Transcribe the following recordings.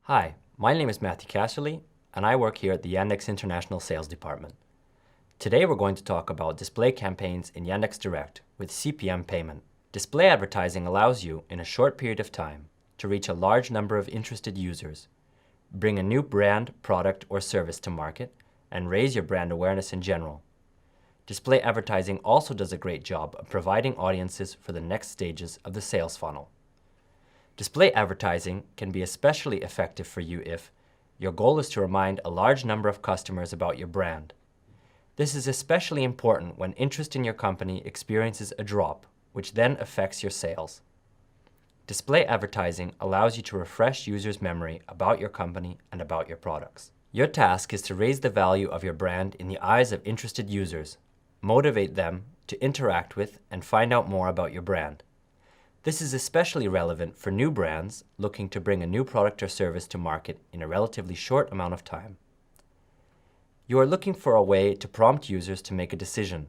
Hi, my name is Matthew Casserly, and I work here at the Yandex International Sales Department. Today we're going to talk about display campaigns in Yandex Direct with CPM payment. Display advertising allows you, in a short period of time, to reach a large number of interested users, bring a new brand, product, or service to market, and raise your brand awareness in general. Display advertising also does a great job of providing audiences for the next stages of the sales funnel. Display advertising can be especially effective for you if your goal is to remind a large number of customers about your brand. This is especially important when interest in your company experiences a drop, which then affects your sales. Display advertising allows you to refresh users' memory about your company and about your products. Your task is to raise the value of your brand in the eyes of interested users, motivate them to interact with and find out more about your brand. This is especially relevant for new brands looking to bring a new product or service to market in a relatively short amount of time. You are looking for a way to prompt users to make a decision.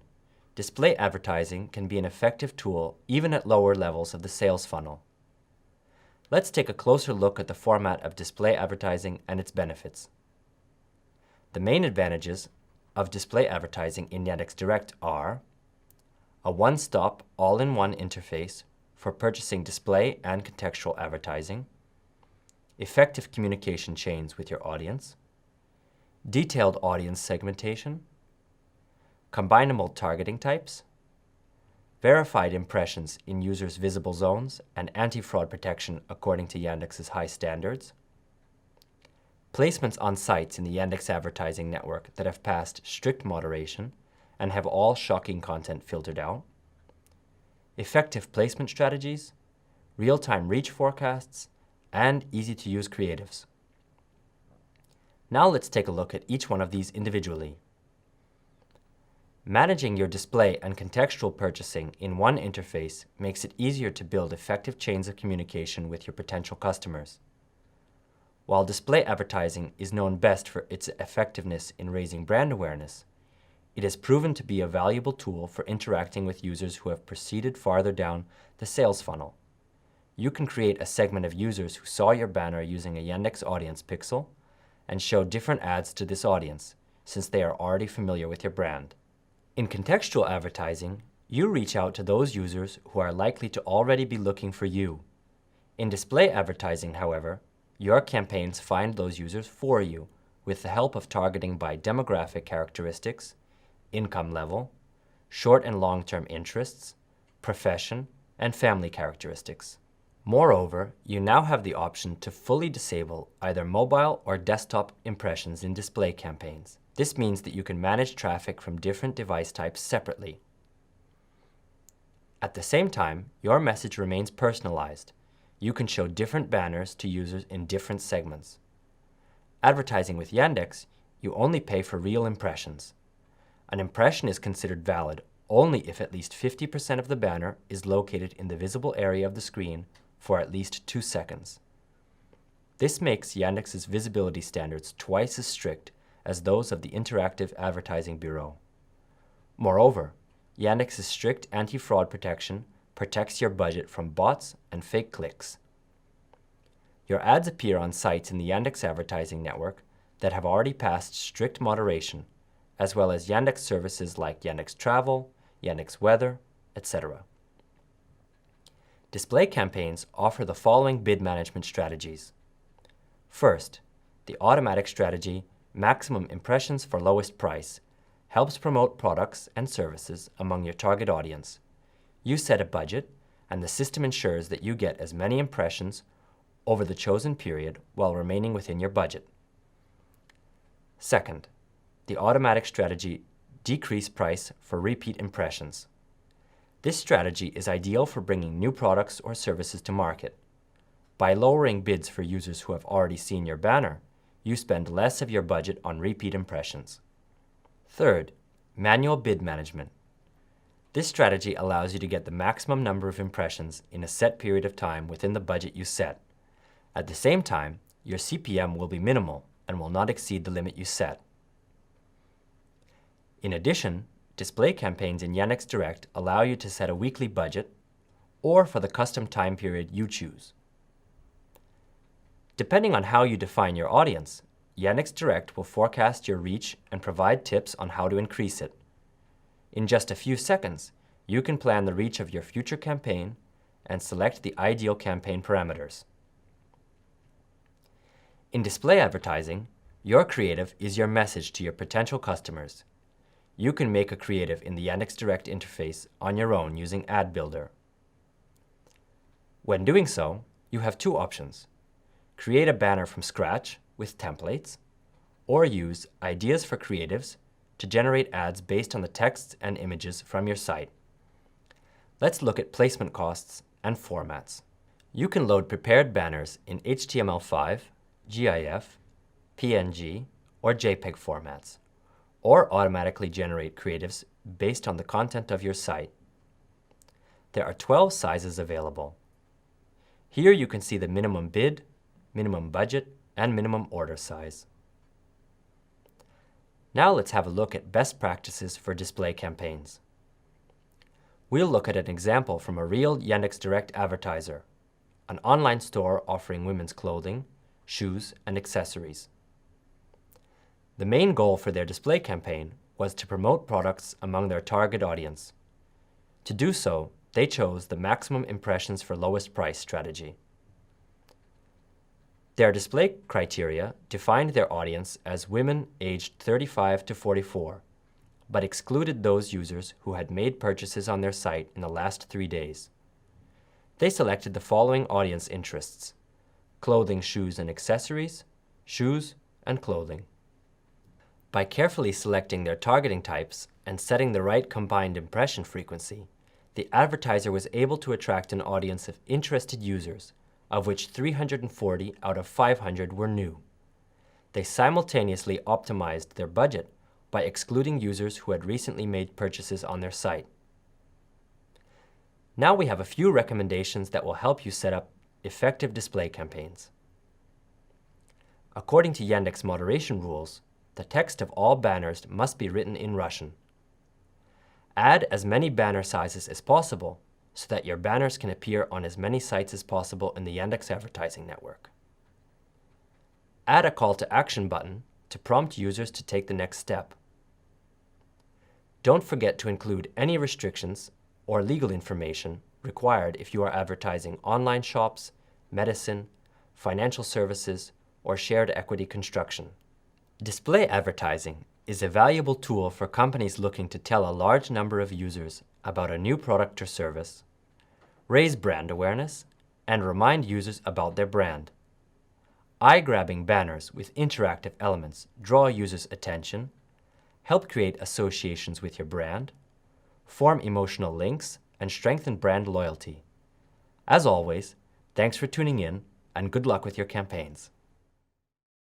Display advertising can be an effective tool even at lower levels of the sales funnel. Let's take a closer look at the format of display advertising and its benefits. The main advantages of display advertising in Yandex Direct are a one-stop, all-in-one interface for purchasing display and contextual advertising, effective communication chains with your audience, detailed audience segmentation, combinable targeting types, verified impressions in users' visible zones and anti-fraud protection according to Yandex's high standards, placements on sites in the Yandex advertising network that have passed strict moderation and have all shocking content filtered out, effective placement strategies, real-time reach forecasts, and easy-to-use creatives. Now let's take a look at each one of these individually. Managing your display and contextual purchasing in one interface makes it easier to build effective chains of communication with your potential customers. While display advertising is known best for its effectiveness in raising brand awareness, it has proven to be a valuable tool for interacting with users who have proceeded farther down the sales funnel. You can create a segment of users who saw your banner using a Yandex Audience Pixel and show different ads to this audience, since they are already familiar with your brand. In contextual advertising, you reach out to those users who are likely to already be looking for you. In display advertising, however, your campaigns find those users for you with the help of targeting by demographic characteristics, income level, short and long-term interests, profession, and family characteristics. Moreover, you now have the option to fully disable either mobile or desktop impressions in display campaigns. This means that you can manage traffic from different device types separately. At the same time, your message remains personalized. You can show different banners to users in different segments. Advertising with Yandex, you only pay for real impressions. An impression is considered valid only if at least 50% of the banner is located in the visible area of the screen for at least 2 seconds. This makes Yandex's visibility standards twice as strict as those of the Interactive Advertising Bureau. Moreover, Yandex's strict anti-fraud protection protects your budget from bots and fake clicks. Your ads appear on sites in the Yandex advertising network that have already passed strict moderation, as well as Yandex services like Yandex Travel, Yandex Weather, etc. Display campaigns offer the following bid management strategies. First, the automatic strategy, maximum impressions for lowest price, helps promote products and services among your target audience. You set a budget, and the system ensures that you get as many impressions over the chosen period while remaining within your budget. Second, the automatic strategy, decrease price for repeat impressions. This strategy is ideal for bringing new products or services to market. By lowering bids for users who have already seen your banner, you spend less of your budget on repeat impressions. Third, manual bid management. This strategy allows you to get the maximum number of impressions in a set period of time within the budget you set. At the same time, your CPM will be minimal and will not exceed the limit you set. In addition, display campaigns in Yandex Direct allow you to set a weekly budget or for the custom time period you choose. Depending on how you define your audience, Yandex Direct will forecast your reach and provide tips on how to increase it. In just a few seconds, you can plan the reach of your future campaign and select the ideal campaign parameters. In display advertising, your creative is your message to your potential customers. You can make a creative in the Yandex Direct interface on your own using Ad Builder. When doing so, you have two options: create a banner from scratch with templates, or use Ideas for Creatives to generate ads based on the texts and images from your site. Let's look at placement costs and formats. You can load prepared banners in HTML5, GIF, PNG, or JPEG formats, or automatically generate creatives based on the content of your site. There are 12 sizes available. Here you can see the minimum bid, minimum budget, and minimum order size. Now let's have a look at best practices for display campaigns. We'll look at an example from a real Yandex Direct advertiser, an online store offering women's clothing, shoes, and accessories. The main goal for their display campaign was to promote products among their target audience. To do so, they chose the maximum impressions for lowest price strategy. Their display criteria defined their audience as women aged 35 to 44, but excluded those users who had made purchases on their site in the last 3 days. They selected the following audience interests: clothing, shoes, and accessories, shoes, and clothing. By carefully selecting their targeting types and setting the right combined impression frequency, the advertiser was able to attract an audience of interested users, of which 340 out of 500 were new. They simultaneously optimized their budget by excluding users who had recently made purchases on their site. Now we have a few recommendations that will help you set up effective display campaigns. According to Yandex moderation rules, the text of all banners must be written in Russian. Add as many banner sizes as possible so that your banners can appear on as many sites as possible in the Yandex advertising network. Add a call to action button to prompt users to take the next step. Don't forget to include any restrictions or legal information required if you are advertising online shops, medicine, financial services, or shared equity construction. Display advertising is a valuable tool for companies looking to tell a large number of users about a new product or service, raise brand awareness, and remind users about their brand. Eye-grabbing banners with interactive elements draw users' attention, help create associations with your brand, form emotional links, and strengthen brand loyalty. As always, thanks for tuning in, and good luck with your campaigns.